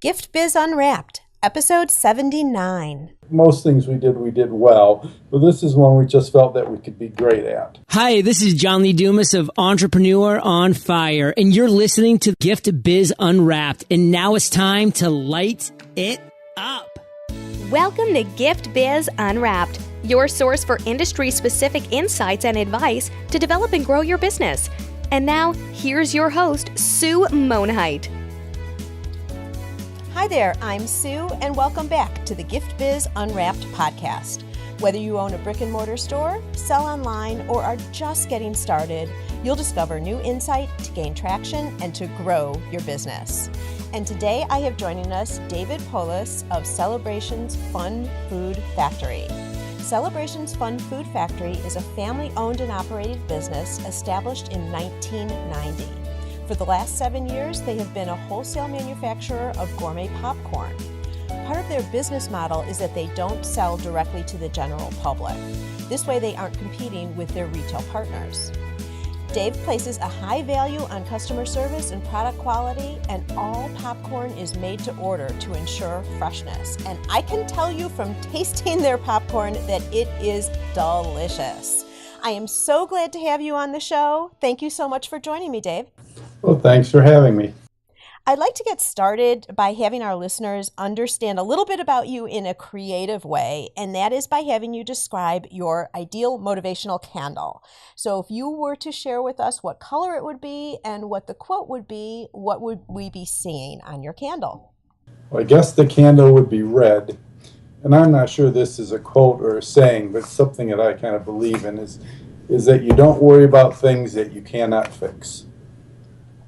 Gift Biz Unwrapped, episode 79. Most things we did well, but this is one we just felt that we could be great at. Hi, this is John Lee Dumas of Entrepreneur on Fire, and you're listening to Gift Biz Unwrapped, and now it's time to light it up. Welcome to Gift Biz Unwrapped, your source for industry-specific insights and advice to develop and grow your business. And now, here's your host, Sue Monheit. Hi there, I'm Sue, and welcome back to the Gift Biz Unwrapped podcast. Whether you own a brick and mortar store, sell online, or are just getting started, you'll discover new insight to gain traction and to grow your business. And today I have joining us Dave Poulos of Celebrations Fun Food Factory. Celebrations Fun Food Factory is a family-owned and operated business established in 1990. For the last 7 years, they have been a wholesale manufacturer of gourmet popcorn. Part of their business model is that they don't sell directly to the general public. This way they aren't competing with their retail partners. Dave places a high value on customer service and product quality, and all popcorn is made to order to ensure freshness. And I can tell you from tasting their popcorn that it is delicious. I am so glad to have you on the show. Thank you so much for joining me, Dave. Well, thanks for having me. I'd like to get started by having our listeners understand a little bit about you in a creative way, and that is by having you describe your ideal motivational candle. So if you were to share with us what color it would be and what the quote would be, what would we be seeing on your candle? Well, I guess the candle would be red. And I'm not sure this is a quote or a saying, but something that I kind of believe in is that you don't worry about things that you cannot fix.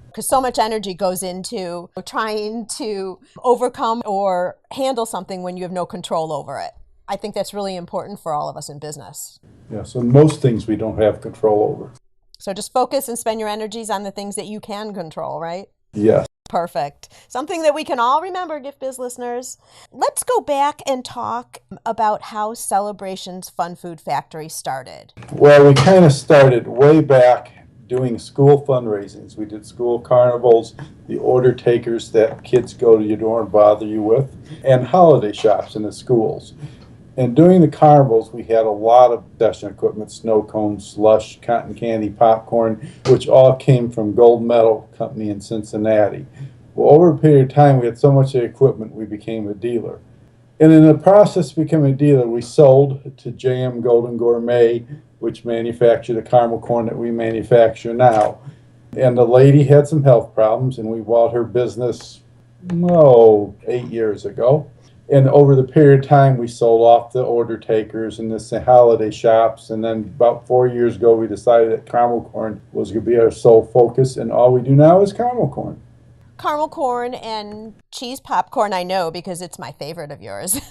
Because so much energy goes into trying to overcome or handle something when you have no control over it. I think that's really important for all of us in business. Yeah, so most things we don't have control over. So just focus and spend your energies on the things that you can control, right? Yes. Perfect. Something that we can all remember, Gift Biz listeners. Let's go back and talk about how Celebrations Fun Food Factory started. Well, we kind of started way back doing school fundraisings. We did school carnivals, the order takers that kids go to your door and bother you with, and holiday shops in the schools. And during the carnivals, we had a lot of session equipment, snow cones, slush, cotton candy, popcorn, which all came from Gold Medal Company in Cincinnati. Well, over a period of time, we had so much of the equipment, we became a dealer. And in the process of becoming a dealer, we sold to JM Gourmet, which manufactured the caramel corn that we manufacture now. And the lady had some health problems, and we bought her business, 8 years ago. And over the period of time, we sold off the order takers and the holiday shops. And then about 4 years ago, we decided that caramel corn was going to be our sole focus, and all we do now is caramel corn. Caramel corn and cheese popcorn, I know, because it's my favorite of yours.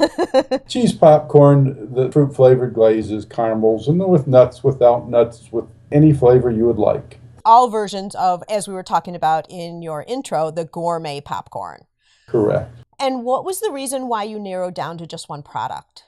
Cheese popcorn, the fruit-flavored glazes, caramels, and then with nuts, without nuts, with any flavor you would like. All versions of, as we were talking about in your intro, the gourmet popcorn. Correct. And what was the reason why you narrowed down to just one product?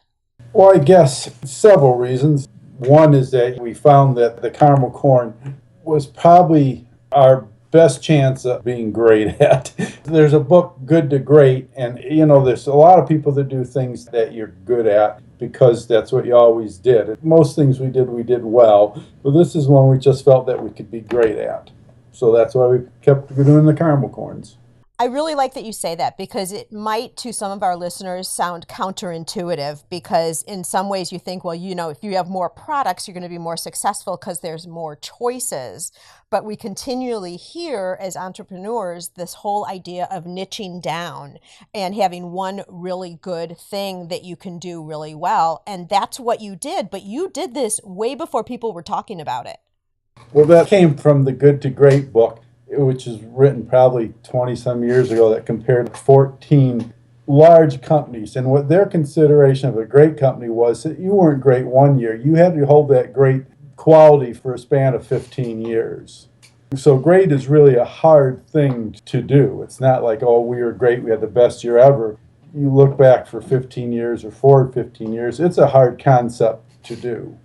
Well, I guess several reasons. One is that we found that the caramel corn was probably our best chance of being great at. There's a book, Good to Great, and there's a lot of people that do things that you're good at because that's what you always did. Most things we did well, but this is one we just felt that we could be great at. So that's why we kept doing the caramel corns. I really like that you say that because it might, to some of our listeners, sound counterintuitive because in some ways you think, well, if you have more products, you're going to be more successful because there's more choices. But we continually hear as entrepreneurs this whole idea of niching down and having one really good thing that you can do really well. And that's what you did. But you did this way before people were talking about it. Well, that came from the Good to Great book, which is written probably 20-some years ago, that compared 14 large companies. And what their consideration of a great company was that you weren't great 1 year. You had to hold that great quality for a span of 15 years. So great is really a hard thing to do. It's not like, oh, we were great, we had the best year ever. You look back for 15 years or forward 15 years, it's a hard concept to do.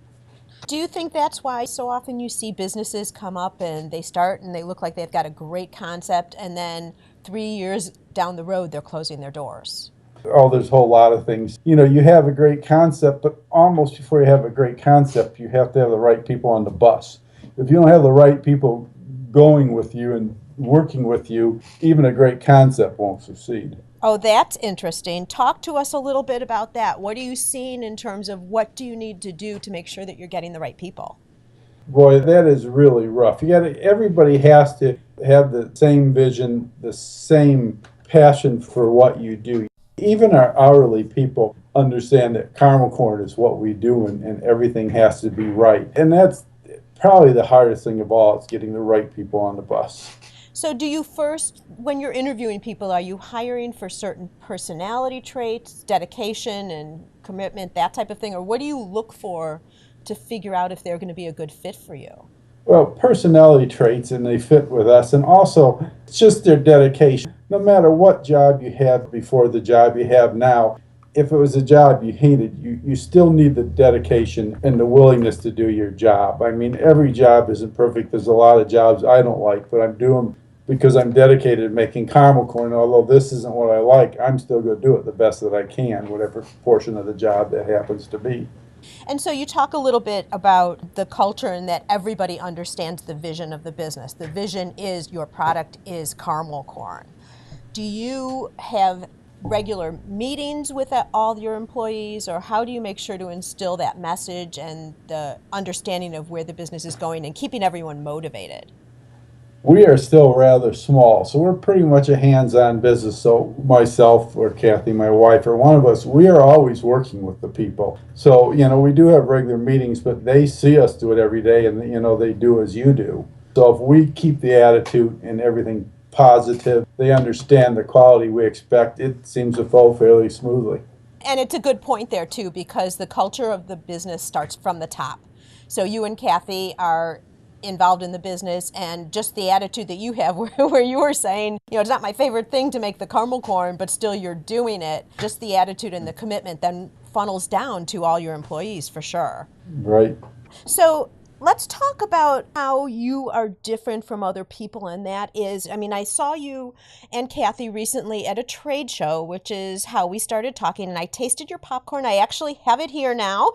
Do you think that's why so often you see businesses come up and they start and they look like they've got a great concept and then 3 years down the road, they're closing their doors? Oh, there's a whole lot of things. You know, you have a great concept, but almost before you have a great concept, you have to have the right people on the bus. If you don't have the right people going with you and working with you, even a great concept won't succeed. Oh, that's interesting. Talk to us a little bit about that. What are you seeing in terms of what do you need to do to make sure that you're getting the right people? Boy, that is really rough. Everybody has to have the same vision, the same passion for what you do. Even our hourly people understand that caramel corn is what we do, and everything has to be right. And that's probably the hardest thing of all, is getting the right people on the bus. So do you first, when you're interviewing people, are you hiring for certain personality traits, dedication and commitment, that type of thing? Or what do you look for to figure out if they're going to be a good fit for you? Well, personality traits, and they fit with us, and also it's just their dedication. No matter what job you had before the job you have now, if it was a job you hated, you still need the dedication and the willingness to do your job. I mean, every job isn't perfect. There's a lot of jobs I don't like, but I'm doing because I'm dedicated to making caramel corn. Although this isn't what I like, I'm still going to do it the best that I can, whatever portion of the job that happens to be. And so you talk a little bit about the culture and that everybody understands the vision of the business. The vision is your product is caramel corn. Do you have regular meetings with all your employees, or how do you make sure to instill that message and the understanding of where the business is going and keeping everyone motivated? We are still rather small, so we're pretty much a hands-on business. So myself or Kathy, my wife, or one of us, we are always working with the people. So, you know, we do have regular meetings, but they see us do it every day, and, you know, they do as you do. So if we keep the attitude and everything positive, they understand the quality we expect, it seems to flow fairly smoothly. And it's a good point there, too, because the culture of the business starts from the top. So you and Kathy are involved in the business, and just the attitude that you have where you were saying, you know, it's not my favorite thing to make the caramel corn, but still you're doing it. Just the attitude and the commitment then funnels down to all your employees for sure. Right. So let's talk about how you are different from other people, and that is, I mean, I saw you and Kathy recently at a trade show, which is how we started talking, and I tasted your popcorn. I actually have it here now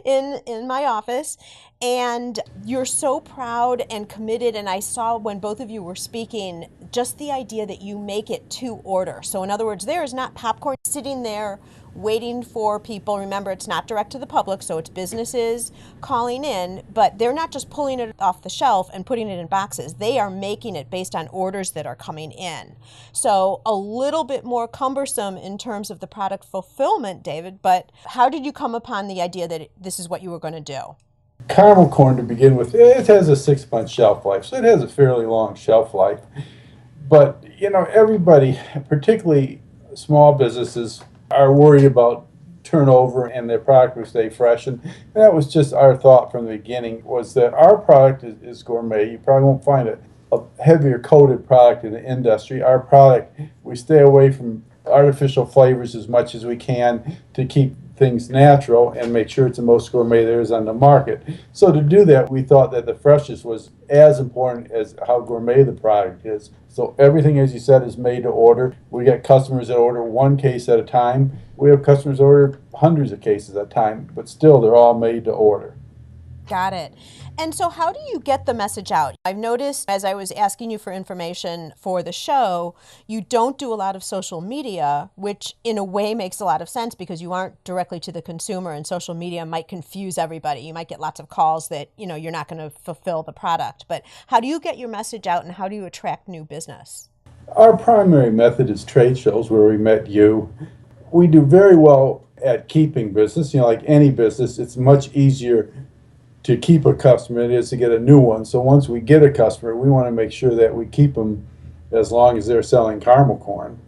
in my office, and you're so proud and committed, and I saw when both of you were speaking, just the idea that you make it to order. So in other words, there is not popcorn sitting there waiting for people. Remember, it's not direct to the public, so it's businesses calling in, but they're not just pulling it off the shelf and putting it in boxes. They are making it based on orders that are coming in. So a little bit more cumbersome in terms of the product fulfillment, David, but how did you come upon the idea that this is what you were going to do? Caramel corn, to begin with, it has a 6-month shelf life, so it has a fairly long shelf life. But, you know, everybody, particularly small businesses, are worried about turnover and their product will stay fresh. And that was just our thought from the beginning, was that our product is gourmet. You probably won't find a heavier coated product in the industry. Our product, we stay away from artificial flavors as much as we can to keep things natural and make sure it's the most gourmet there is on the market. So to do that, we thought that the freshness was as important as how gourmet the product is. So everything, as you said, is made to order. We get customers that order 1 case at a time. We have customers that order hundreds of cases at a time, but still they're all made to order. Got it. And so how do you get the message out? I've noticed as I was asking you for information for the show, you don't do a lot of social media, which in a way makes a lot of sense because you aren't directly to the consumer, and social media might confuse everybody. You might get lots of calls that, you know, you're not going to fulfill the product. But how do you get your message out, and how do you attract new business? Our primary method is trade shows, where we met you. We do very well at keeping business. You know, like any business, it's much easier to keep a customer than it is to get a new one. So once we get a customer, we want to make sure that we keep them as long as they're selling caramel corn.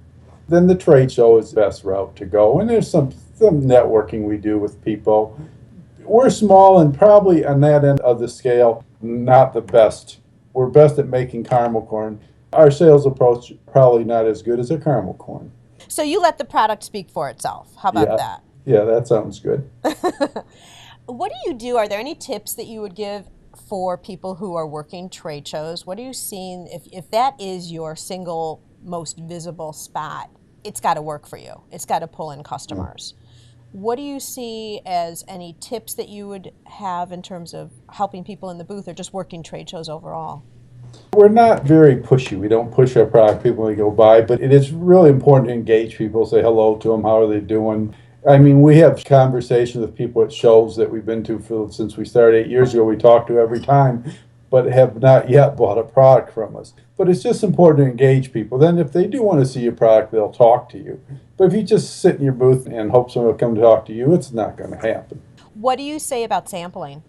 Then the trade show is the best route to go. And there's some networking we do with people. We're small and probably on that end of the scale, not the best. We're best at making caramel corn. Our sales approach probably not as good as a caramel corn. So you let the product speak for itself. How about that? Yeah, that sounds good. What do you do? Are there any tips that you would give for people who are working trade shows? What are you seeing if that is your single most visible spot, it's got to work for you. It's got to pull in customers. What do you see as any tips that you would have in terms of helping people in the booth or just working trade shows overall? We're not very pushy. We don't push our product people when they go by, but it is really important to engage people, say hello to them, how are they doing. I mean, we have conversations with people at shows that we've been to since we started 8 years ago. We talk to every time, but have not yet bought a product from us. But it's just important to engage people. Then if they do want to see your product, they'll talk to you. But if you just sit in your booth and hope someone will come talk to you, it's not going to happen. What do you say about sampling?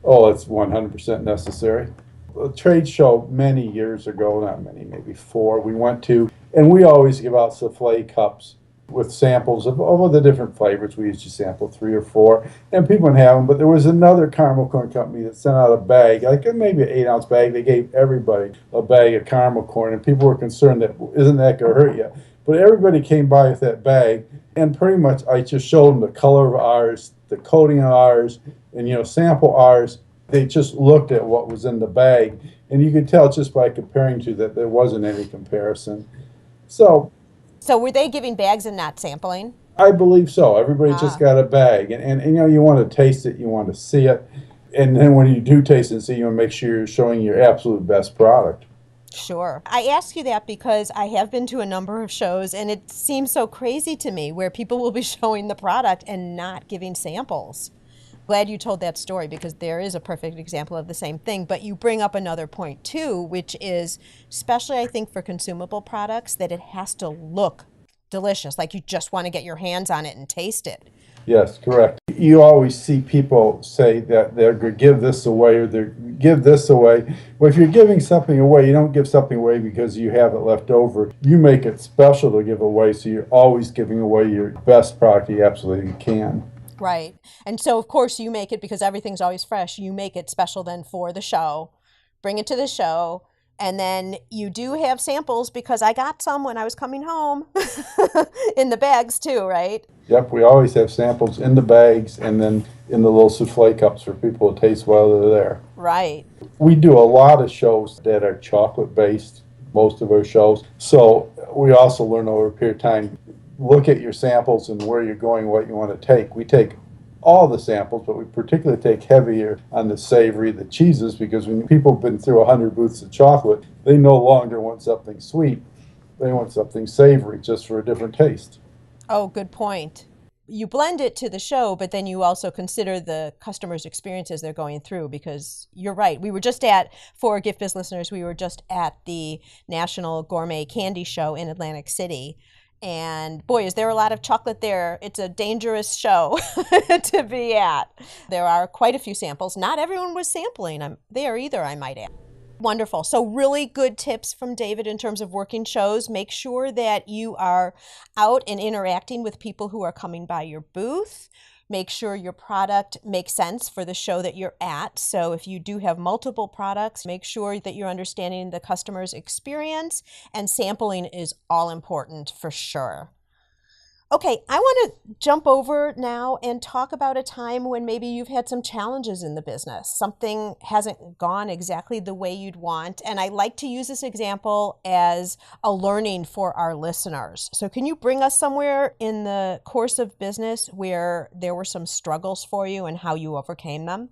Oh, it's 100% necessary. A trade show many years ago, not many, maybe 4, we went to, and we always give out souffle cups with samples of all the different flavors. We used to sample 3 or 4, and people would have them. But there was another caramel corn company that sent out a bag, like maybe an 8-ounce bag. They gave everybody a bag of caramel corn, and people were concerned that, isn't that going to hurt you? But everybody came by with that bag, and pretty much I just showed them the color of ours, the coating of ours, and, sample ours. They just looked at what was in the bag, and you could tell just by comparing to that there wasn't any comparison. So were they giving bags and not sampling? I believe so. Everybody just got a bag, and you want to taste it, you want to see it, and then when you do taste it and see, you want to make sure you're showing your absolute best product. Sure. I ask you that because I have been to a number of shows, and it seems so crazy to me where people will be showing the product and not giving samples. Glad you told that story because there is a perfect example of the same thing. But you bring up another point too, which is, especially I think for consumable products, that it has to look delicious. Like you just want to get your hands on it and taste it. Yes, correct. You always see people say that they're going to give this away or they give this away. Well, if you're giving something away, you don't give something away because you have it left over. You make it special to give away, so you're always giving away your best product you absolutely can. Right. And so, of course, you make it because everything's always fresh. You make it special then for the show, bring it to the show, and then you do have samples because I got some when I was coming home in the bags too, right? Yep, we always have samples in the bags and then in the little souffle cups for people to taste while they're there. Right. We do a lot of shows that are chocolate-based, most of our shows. So we also learn over a period of time, look at your samples and where you're going, what you want to take. We take all the samples, but we particularly take heavier on the savory, the cheeses, because when people have been through 100 booths of chocolate, they no longer want something sweet. They want something savory just for a different taste. Oh, good point. You blend it to the show, but then you also consider the customer's experiences they're going through because you're right. We were just for Gift Biz listeners, we were just at the National Gourmet Candy Show in Atlantic City. And boy, is there a lot of chocolate there. It's a dangerous show to be at. There are quite a few samples. Not everyone was sampling there either, I might add. Wonderful. So really good tips from David in terms of working shows. Make sure that you are out and interacting with people who are coming by your booth. Make sure your product makes sense for the show that you're at. So if you do have multiple products, make sure that you're understanding the customer's experience, and sampling is all important for sure. Okay, I want to jump over now and talk about a time when maybe you've had some challenges in the business. Something hasn't gone exactly the way you'd want. And I like to use this example as a learning for our listeners. So can you bring us somewhere in the course of business where there were some struggles for you and how you overcame them?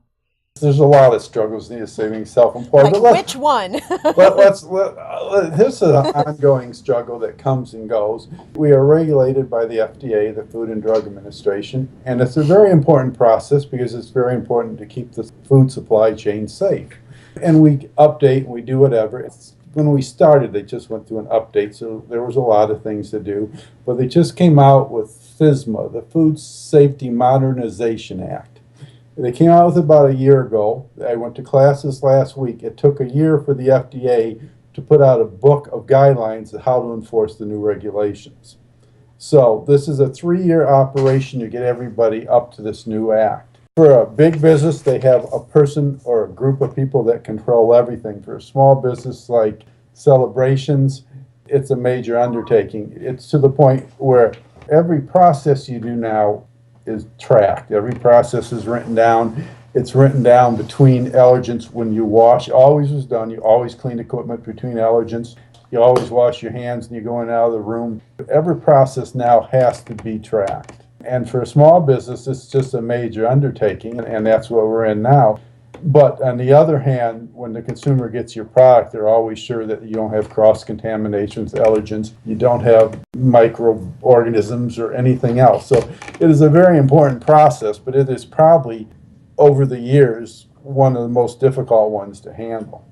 There's a lot of struggles needed saving self-employed. Like which one? Here's an ongoing struggle that comes and goes. We are regulated by the FDA, the Food and Drug Administration, and it's a very important process because it's very important to keep the food supply chain safe. And we update and we do whatever. When we started, they just went through an update, so there was a lot of things to do. But they just came out with FSMA, the Food Safety Modernization Act. They came out with it about a year ago. I went to classes last week. It took a year for the FDA to put out a book of guidelines on how to enforce the new regulations. So this is a 3-year operation to get everybody up to this new act. For a big business, they have a person or a group of people that control everything. For a small business like celebrations, it's a major undertaking. It's to the point where every process you do now is tracked. Every process is written down. It's written down between allergens when you wash. Always was done. You always clean equipment between allergens. You always wash your hands when you go in and out of the room. Every process now has to be tracked. And for a small business, it's just a major undertaking, and that's what we're in now. But on the other hand, when the consumer gets your product, they're always sure that you don't have cross-contaminations, allergens, you don't have microorganisms or anything else. So it is a very important process, but it is probably, over the years, one of the most difficult ones to handle.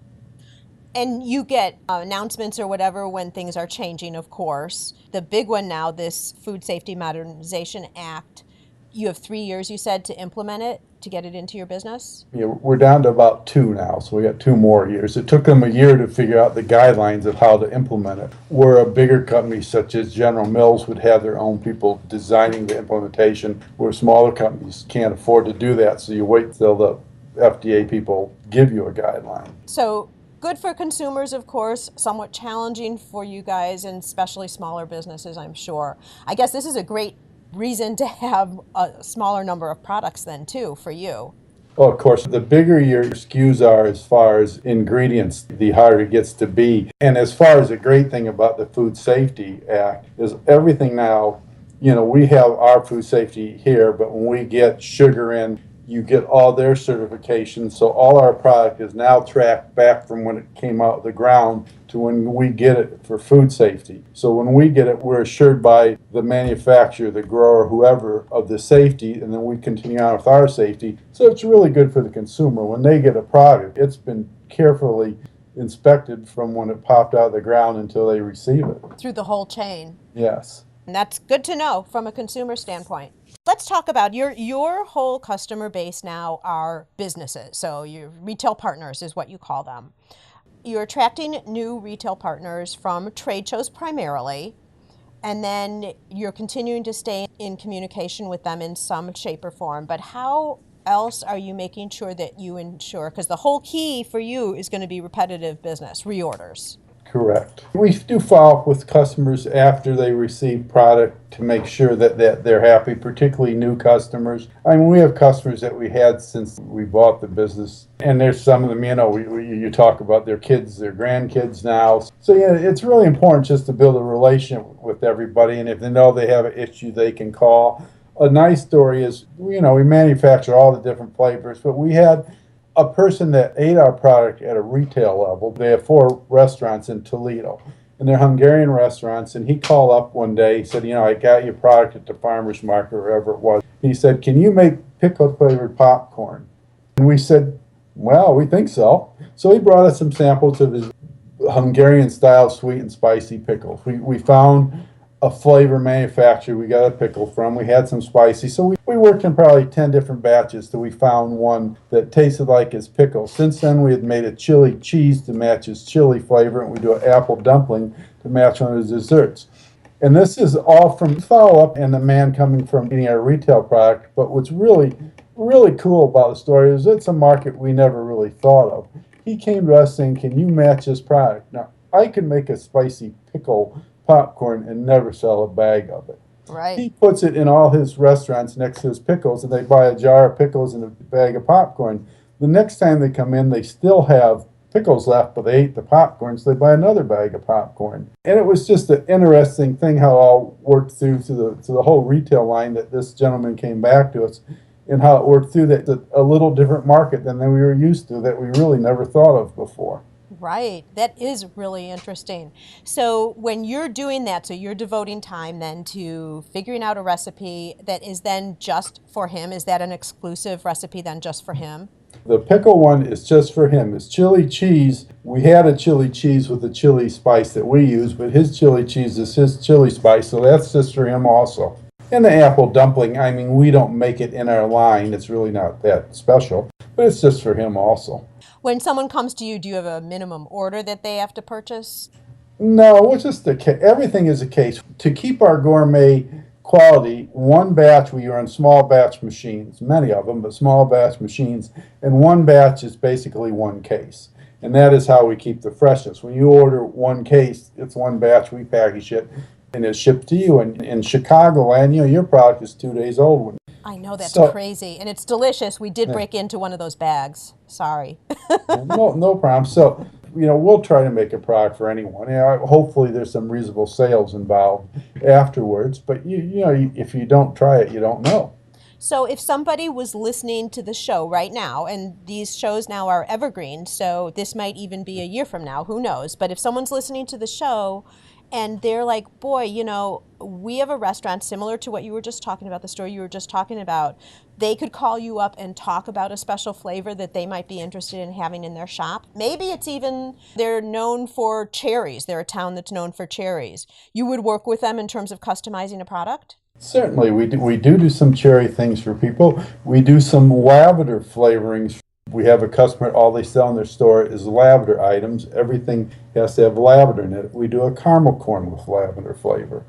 And you get announcements or whatever when things are changing, of course. The big one now, this Food Safety Modernization Act, you have 3 years, you said, to implement it, to get it into your business? Yeah, we're down to about 2 now, so we got 2 more years. It took them a year to figure out the guidelines of how to implement it. Where a bigger company such as General Mills would have their own people designing the implementation, where smaller companies can't afford to do that, so you wait till the FDA people give you a guideline. So good for consumers, of course, somewhat challenging for you guys, and especially smaller businesses, I'm sure. I guess this is a great reason to have a smaller number of products then, too, for you. Well, of course, the bigger your SKUs are as far as ingredients, the harder it gets to be. And as far as the great thing about the Food Safety Act is everything now, we have our food safety here, but when we get sugar in, you get all their certifications. So all our product is now tracked back from when it came out of the ground to when we get it for food safety. So when we get it, we're assured by the manufacturer, the grower, whoever, of the safety, and then we continue on with our safety. So it's really good for the consumer. When they get a product, it's been carefully inspected from when it popped out of the ground until they receive it. Through the whole chain. Yes. And that's good to know from a consumer standpoint. Let's talk about your whole customer base now are businesses. So your retail partners is what you call them. You're attracting new retail partners from trade shows primarily, and then you're continuing to stay in communication with them in some shape or form. But how else are you making sure that you ensure, because the whole key for you is going to be repetitive business, reorders? Correct. We do follow up with customers after they receive product to make sure that they're happy, particularly new customers. I mean, we have customers that we had since we bought the business, and there's some of them, you talk about their kids, their grandkids now. So yeah, it's really important just to build a relationship with everybody, and if they know they have an issue, they can call. A nice story is, we manufacture all the different flavors, but we had a person that ate our product at a retail level. They have 4 restaurants in Toledo, and they're Hungarian restaurants, and he called up one day, he said, I got your product at the farmer's market or wherever it was. He said, can you make pickle flavored popcorn? And we said, well, we think so. So he brought us some samples of his Hungarian style sweet and spicy pickles. We found a flavor manufacturer we got a pickle from. We had some spicy. So we worked in probably 10 different batches till we found one that tasted like his pickle. Since then, we had made a chili cheese to match his chili flavor, and we do an apple dumpling to match one of his desserts. And this is all from follow-up and the man coming from eating our retail product. But what's really, really cool about the story is it's a market we never really thought of. He came to us saying, can you match this product? Now, I can make a spicy pickle popcorn and never sell a bag of it. Right. He puts it in all his restaurants next to his pickles, and they buy a jar of pickles and a bag of popcorn. The next time they come in, they still have pickles left, but they ate the popcorn, so they buy another bag of popcorn. And it was just an interesting thing how it all worked through to the whole retail line, that this gentleman came back to us, and how it worked through that a little different market than we were used to, that we really never thought of before. Right. That is really interesting. So when you're doing that, so you're devoting time then to figuring out a recipe that is then just for him. Is that an exclusive recipe then just for him? The pickle one is just for him. It's chili cheese. We had a chili cheese with the chili spice that we use, but his chili cheese is his chili spice, so that's just for him also. And the apple dumpling, I mean, we don't make it in our line. It's really not that special, but it's just for him also. When someone comes to you, do you have a minimum order that they have to purchase? No, it's just everything is a case. To keep our gourmet quality, one batch we run small batch machines, many of them, but small batch machines, and one batch is basically one case. And that is how we keep the freshness. When you order one case, it's one batch, we package it, and it's shipped to you. And in Chicagoland, your product is 2 days old. I know, that's crazy. And it's delicious. We did break into one of those bags. Sorry. No problem. So we'll try to make a product for anyone. Hopefully there's some reasonable sales involved afterwards, but if you don't try it, you don't know. So if somebody was listening to the show right now, and these shows now are evergreen, so this might even be a year from now, who knows? But if someone's listening to the show and they're like, boy, we have a restaurant similar to what you were just talking about, the story you were just talking about, they could call you up and talk about a special flavor that they might be interested in having in their shop. Maybe it's even they're known for cherries. They're a town that's known for cherries. You would work with them in terms of customizing a product? Certainly, we do some cherry things for people. We do some lavender flavorings. We have a customer, all they sell in their store is lavender items. Everything has to have lavender in it. We do a caramel corn with lavender flavor.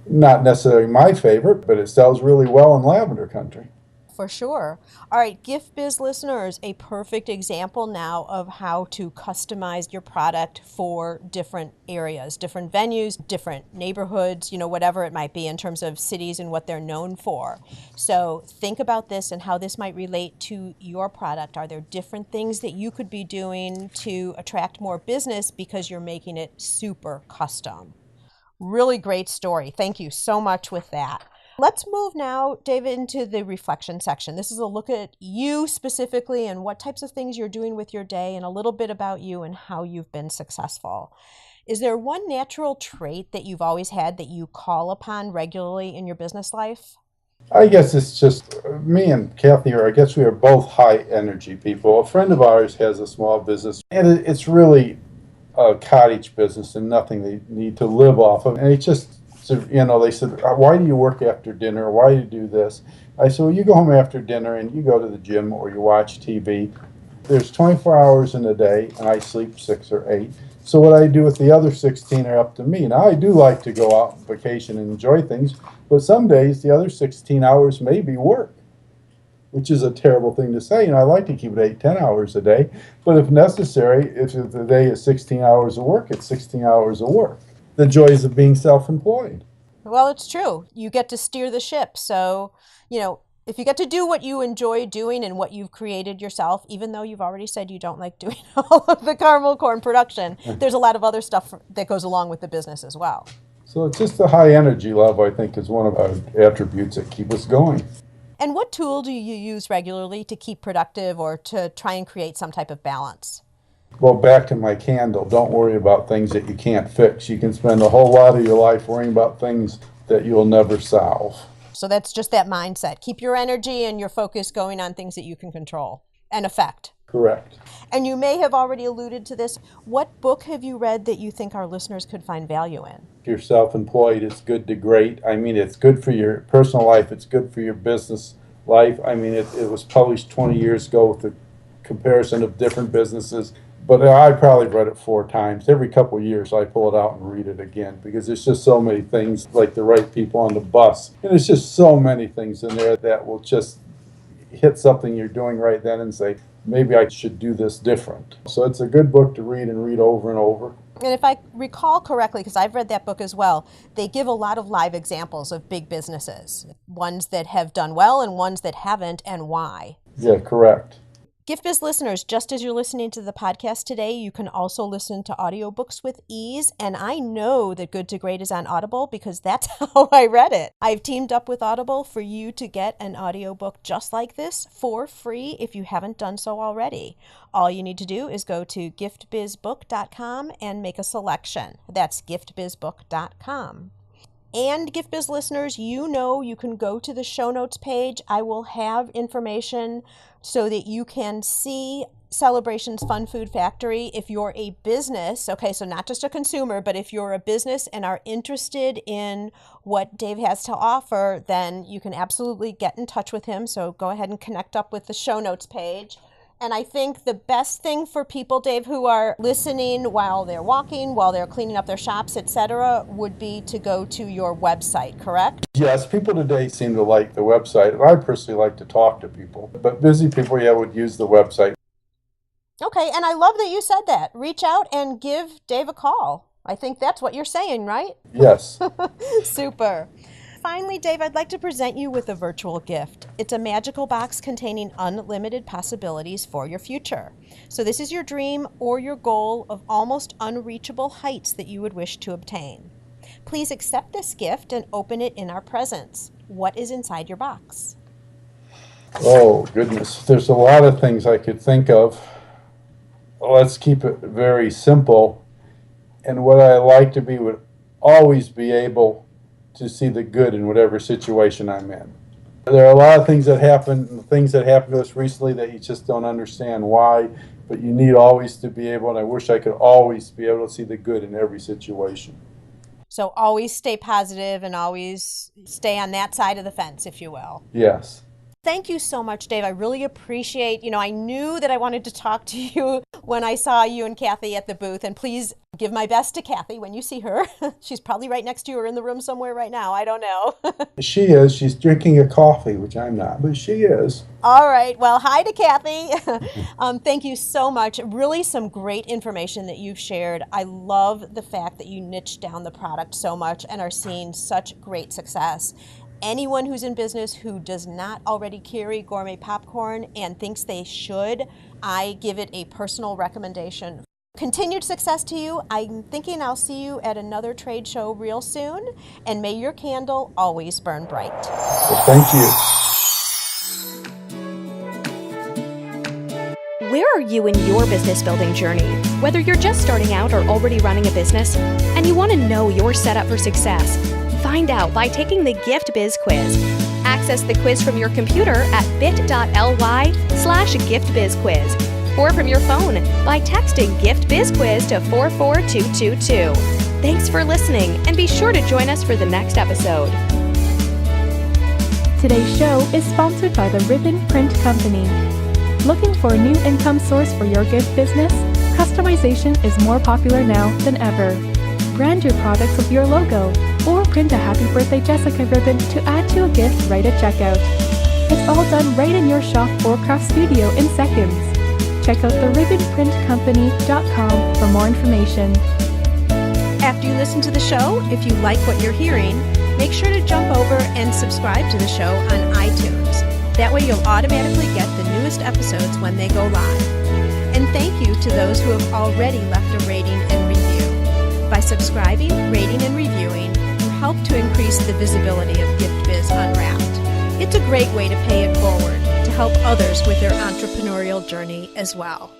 Not necessarily my favorite, but it sells really well in lavender country. For sure. All right, Gift Biz listeners, a perfect example now of how to customize your product for different areas, different venues, different neighborhoods, whatever it might be in terms of cities and what they're known for. So think about this and how this might relate to your product. Are there different things that you could be doing to attract more business because you're making it super custom? Really great story. Thank you so much with that. Let's move now, David, into the reflection section. This is a look at you specifically and what types of things you're doing with your day and a little bit about you and how you've been successful. Is there one natural trait that you've always had that you call upon regularly in your business life? I guess it's just me and Kathy, I guess we are both high energy people. A friend of ours has a small business, and it's really a cottage business and nothing they need to live off of. And it's just, they said, why do you work after dinner? Why do you do this? I said, well, you go home after dinner and you go to the gym or you watch TV. There's 24 hours in a day, and I sleep 6 or 8. So what I do with the other 16 are up to me. Now, I do like to go out on vacation and enjoy things, but some days the other 16 hours may be work, which is a terrible thing to say. I like to keep it 8, 10 hours a day, but if necessary, if the day is 16 hours of work, it's 16 hours of work. The joys of being self-employed. Well, it's true. You get to steer the ship. So, if you get to do what you enjoy doing and what you've created yourself, even though you've already said you don't like doing all of the caramel corn production, there's a lot of other stuff that goes along with the business as well. So it's just the high energy level, I think, is one of our attributes that keep us going. And what tool do you use regularly to keep productive or to try and create some type of balance? Well, back to my candle, don't worry about things that you can't fix. You can spend a whole lot of your life worrying about things that you'll never solve. So that's just that mindset. Keep your energy and your focus going on things that you can control and affect. Correct. And you may have already alluded to this. What book have you read that you think our listeners could find value in? If you're self-employed, it's good to great. It's good for your personal life. It's good for your business life. It was published 20 years ago with a comparison of different businesses. But I probably read it 4 times. Every couple of years I pull it out and read it again because there's just so many things, like the right people on the bus. And there's just so many things in there that will just hit something you're doing right then and say, maybe I should do this different. So it's a good book to read and read over and over. And if I recall correctly, because I've read that book as well, they give a lot of live examples of big businesses, ones that have done well and ones that haven't, and why. Yeah, correct. Gift Biz listeners, just as you're listening to the podcast today, you can also listen to audiobooks with ease. And I know that Good to Great is on Audible because that's how I read it. I've teamed up with Audible for you to get an audiobook just like this for free if you haven't done so already. All you need to do is go to giftbizbook.com and make a selection. That's giftbizbook.com. And Gift Biz listeners, you can go to the show notes page. I will have information so that you can see Celebration's Fun Food Factory if you're a business. Okay, so not just a consumer, but if you're a business and are interested in what Dave has to offer, then you can absolutely get in touch with him. So go ahead and connect up with the show notes page. And I think the best thing for people, Dave, who are listening while they're walking, while they're cleaning up their shops, etc., would be to go to your website, correct? Yes, people today seem to like the website. I personally like to talk to people, but busy people, would use the website. Okay, and I love that you said that. Reach out and give Dave a call. I think that's what you're saying, right? Yes. Super. finally, Dave, I'd like to present you with a virtual gift. It's a magical box containing unlimited possibilities for your future. So this is your dream or your goal of almost unreachable heights that you would wish to obtain. Please accept this gift and open it in our presence. What is inside your box? Oh, goodness. There's a lot of things I could think of. Let's keep it very simple. And what I like to be would always be able to see the good in whatever situation I'm in. There are a lot of things that happen to us recently that you just don't understand why, but you need always to be able, and I wish I could always be able to see the good in every situation. So always stay positive and always stay on that side of the fence, if you will. Yes. Thank you so much, Dave. I really appreciate, I knew that I wanted to talk to you when I saw you and Kathy at the booth, and please give my best to Kathy when you see her. She's probably right next to you or in the room somewhere right now. I don't know. She is. She's drinking a coffee, which I'm not, but she is. All right. Well, hi to Kathy. Thank you so much. Really some great information that you've shared. I love the fact that you niched down the product so much and are seeing such great success. Anyone who's in business who does not already carry Gourmet Popcorn and thinks they should, I give it a personal recommendation. Continued success to you. I'm thinking I'll see you at another trade show real soon, and may your candle always burn bright. Well, thank you. Where are you in your business building journey? Whether you're just starting out or already running a business and you want to know your setup for success, find out by taking the Gift Biz quiz. Access the quiz from your computer at bit.ly/giftbizquiz or from your phone by texting Gift Biz Quiz to 44222. Thanks for listening, and be sure to join us for the next episode. Today's show is sponsored by the Ribbon Print Company. Looking for a new income source for your gift business? Customization is more popular now than ever. Brand your products with your logo, or print a Happy Birthday Jessica ribbon to add to a gift right at checkout. It's all done right in your shop or craft studio in seconds. Check out theribbonprintcompany.com for more information. After you listen to the show, if you like what you're hearing, make sure to jump over and subscribe to the show on iTunes. That way you'll automatically get the newest episodes when they go live. And thank you to those who have already left a rating and review. By subscribing, rating, and reviewing, you help to increase the visibility of Gift Biz Unwrapped. It's a great way to pay it forward to help others with their entrepreneurial journey as well.